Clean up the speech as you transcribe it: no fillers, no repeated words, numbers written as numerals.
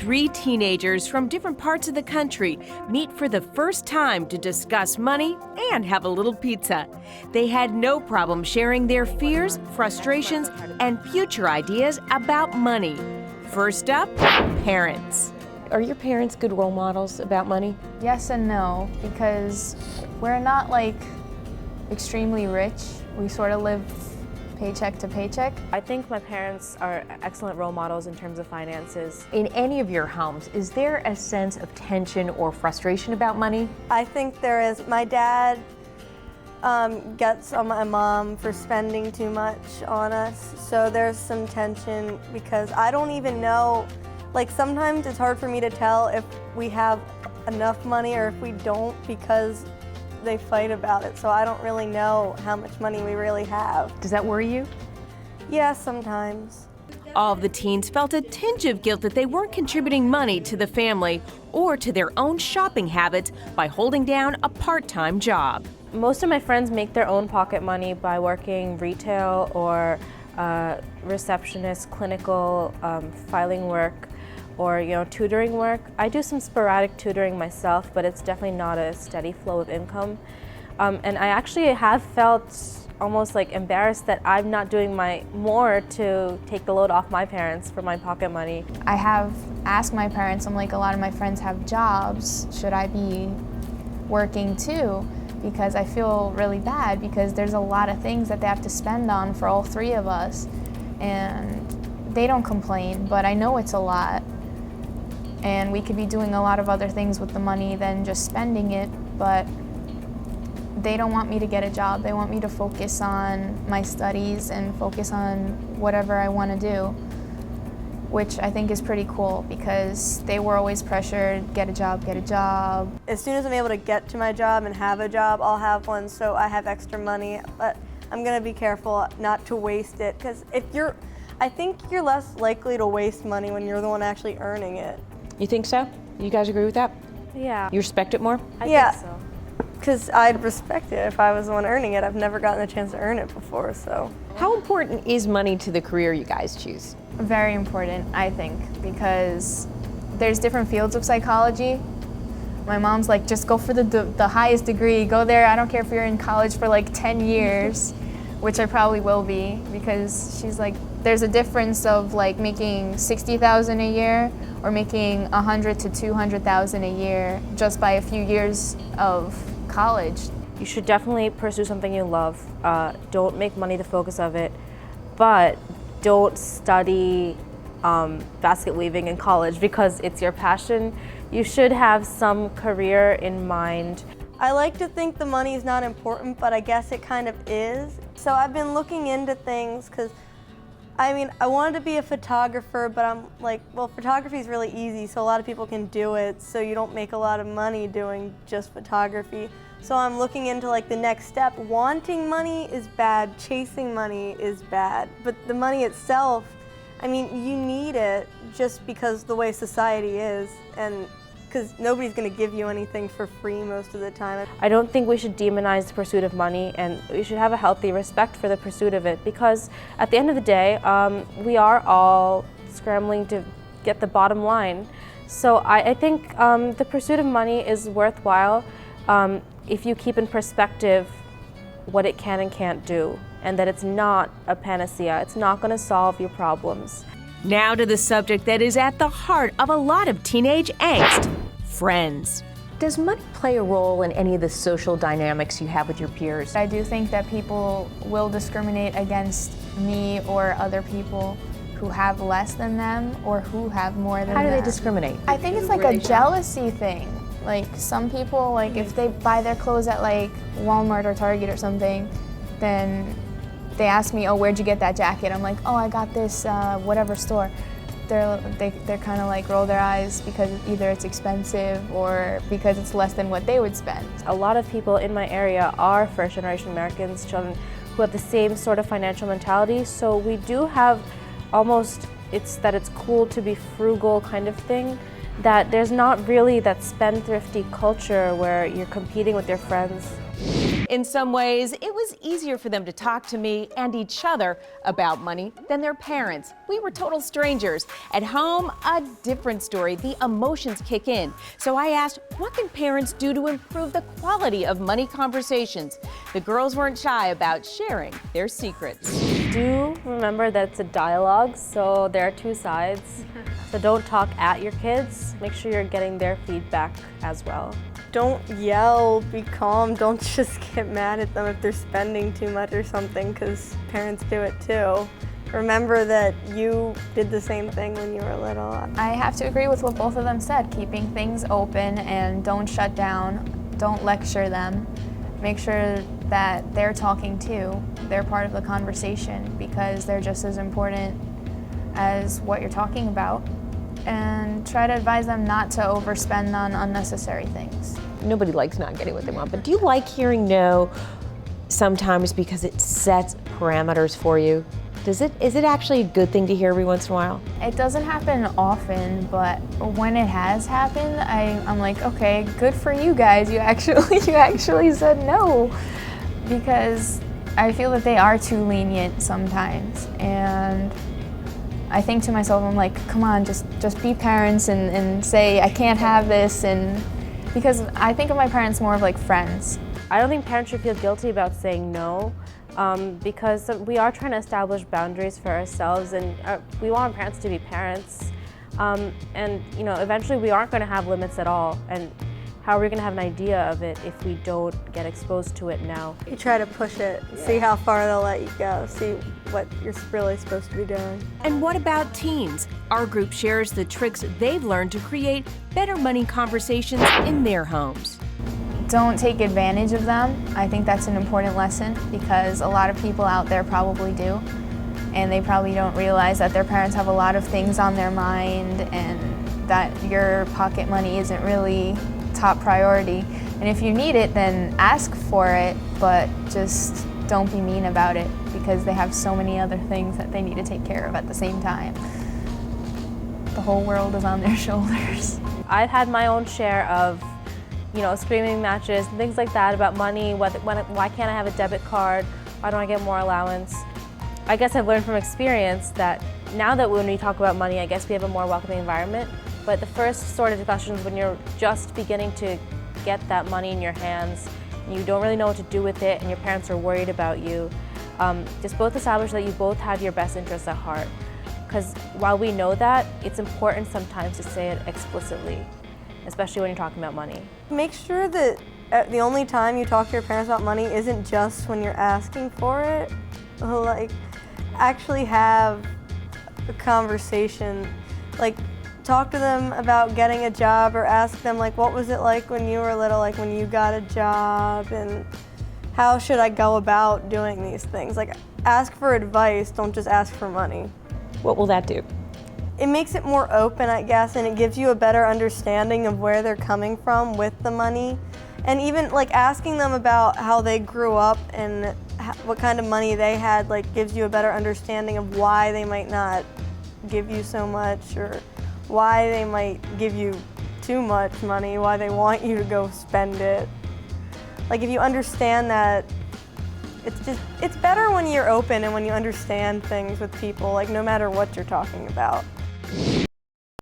Three teenagers from different parts of the country meet for the first time to discuss money and have a little pizza. They had no problem sharing their fears, frustrations, and future ideas about money. First up, parents. Are your parents good role models about money? Yes and no, because we're not like extremely rich. We sort of live paycheck to paycheck. I think my parents are excellent role models in terms of finances. In any of your homes, is there a sense of tension or frustration about money? I think there is. My dad gets on my mom for spending too much on us, so there's some tension because I don't even know, like sometimes it's hard for me to tell if we have enough money or if we don't because they fight about it, so I don't really know how much money we really have. Does that worry you? Yeah, sometimes. All of the teens felt a tinge of guilt that they weren't contributing money to the family or to their own shopping habits by holding down a part-time job. Most of my friends make their own pocket money by working retail or receptionist, clinical, filing work, or tutoring work. I do some sporadic tutoring myself, but it's definitely not a steady flow of income. And I actually have felt almost like embarrassed that I'm not doing more to take the load off my parents for my pocket money. I have asked my parents, I'm like, a lot of my friends have jobs. Should I be working too? Because I feel really bad because there's a lot of things that they have to spend on for all three of us. And they don't complain, but I know it's a lot. And we could be doing a lot of other things with the money than just spending it, but they don't want me to get a job. They want me to focus on my studies and focus on whatever I want to do, which I think is pretty cool because they were always pressured, get a job, get a job. As soon as I'm able to get to my job and have a job, I'll have one so I have extra money, but I'm gonna be careful not to waste it because I think you're less likely to waste money when you're the one actually earning it. You think so? You guys agree with that? Yeah. You respect it more? I Yeah. think so. Because I'd respect it if I was the one earning it. I've never gotten a chance to earn it before, so. How important is money to the career you guys choose? Very important, I think, because there's different fields of psychology. My mom's like, just go for the highest degree, go there. I don't care if you're in college for like 10 years, which I probably will be, because she's like, there's a difference of like making $60,000 a year or making $100,000 to $200,000 a year just by a few years of college. You should definitely pursue something you love. Don't make money the focus of it, but don't study basket weaving in college because it's your passion. You should have some career in mind. I like to think the money is not important, but I guess it kind of is. So I've been looking into things because I wanted to be a photographer, but I'm like, well, photography is really easy, so a lot of people can do it, so you don't make a lot of money doing just photography. So I'm looking into like the next step. Wanting money is bad, chasing money is bad, but the money itself, you need it just because the way society is, and because nobody's going to give you anything for free most of the time. I don't think we should demonize the pursuit of money, and we should have a healthy respect for the pursuit of it, because at the end of the day, we are all scrambling to get the bottom line. So I think the pursuit of money is worthwhile if you keep in perspective what it can and can't do, and that it's not a panacea. It's not going to solve your problems. Now to the subject that is at the heart of a lot of teenage angst, friends. Does money play a role in any of the social dynamics you have with your peers? I do think that people will discriminate against me or other people who have less than them or who have more than them. How do they discriminate? I think it's like a jealousy thing. Like some people, like if they buy their clothes at like Walmart or Target or something, then they ask me, oh, where'd you get that jacket? I'm like, oh, I got this whatever store. They're kind of like roll their eyes because either it's expensive or because it's less than what they would spend. A lot of people in my area are first-generation Americans, children who have the same sort of financial mentality. So we do have almost, it's cool to be frugal kind of thing, that there's not really that spendthrifty culture where you're competing with your friends. In some ways, it was easier for them to talk to me and each other about money than their parents. We were total strangers. At home, a different story. The emotions kick in. So I asked, what can parents do to improve the quality of money conversations? The girls weren't shy about sharing their secrets. Do remember that it's a dialogue, so there are two sides. So don't talk at your kids. Make sure you're getting their feedback as well. Don't yell, be calm, don't just get mad at them if they're spending too much or something, because parents do it too. Remember that you did the same thing when you were little. I have to agree with what both of them said, keeping things open and don't shut down, don't lecture them. Make sure that they're talking too. They're part of the conversation because they're just as important as what you're talking about. And try to advise them not to overspend on unnecessary things. Nobody likes not getting what they want, but do you like hearing no sometimes because it sets parameters for you? Is it actually a good thing to hear every once in a while? It doesn't happen often, but when it has happened, I'm like, okay, good for you guys. You actually said no, because I feel that they are too lenient sometimes, and I think to myself, I'm like, come on, just be parents and say, I can't have this, and because I think of my parents more of like friends. I don't think parents should feel guilty about saying no, because we are trying to establish boundaries for ourselves, and we want our parents to be parents. And you know, eventually we aren't going to have limits at all, and how are we going to have an idea of it if we don't get exposed to it now? You try to push it, see how far they'll let you go, see what you're really supposed to be doing. And what about teens? Our group shares the tricks they've learned to create better money conversations in their homes. Don't take advantage of them. I think that's an important lesson because a lot of people out there probably do. And they probably don't realize that their parents have a lot of things on their mind and that your pocket money isn't really top priority. And if you need it, then ask for it, but just don't be mean about it because they have so many other things that they need to take care of at the same time. The whole world is on their shoulders. I've had my own share of, you know, screaming matches and things like that about money. Why can't I have a debit card? Why don't I get more allowance? I guess I've learned from experience that now that when we talk about money, I guess we have a more welcoming environment. But the first sort of discussions when you're just beginning to get that money in your hands, and you don't really know what to do with it, and your parents are worried about you, just both establish that you both have your best interests at heart. Because while we know that, it's important sometimes to say it explicitly, especially when you're talking about money. Make sure that the only time you talk to your parents about money isn't just when you're asking for it. Like, actually have a conversation. Like, talk to them about getting a job, or ask them, like, what was it like when you were little, like when you got a job, and how should I go about doing these things? Like, ask for advice, don't just ask for money. What will that do? It makes it more open, I guess, and it gives you a better understanding of where they're coming from with the money. And even like asking them about how they grew up and what kind of money they had, like, gives you a better understanding of why they might not give you so much, or why they might give you too much money, why they want you to go spend it. Like, if you understand that, it's better when you're open and when you understand things with people, like, no matter what you're talking about.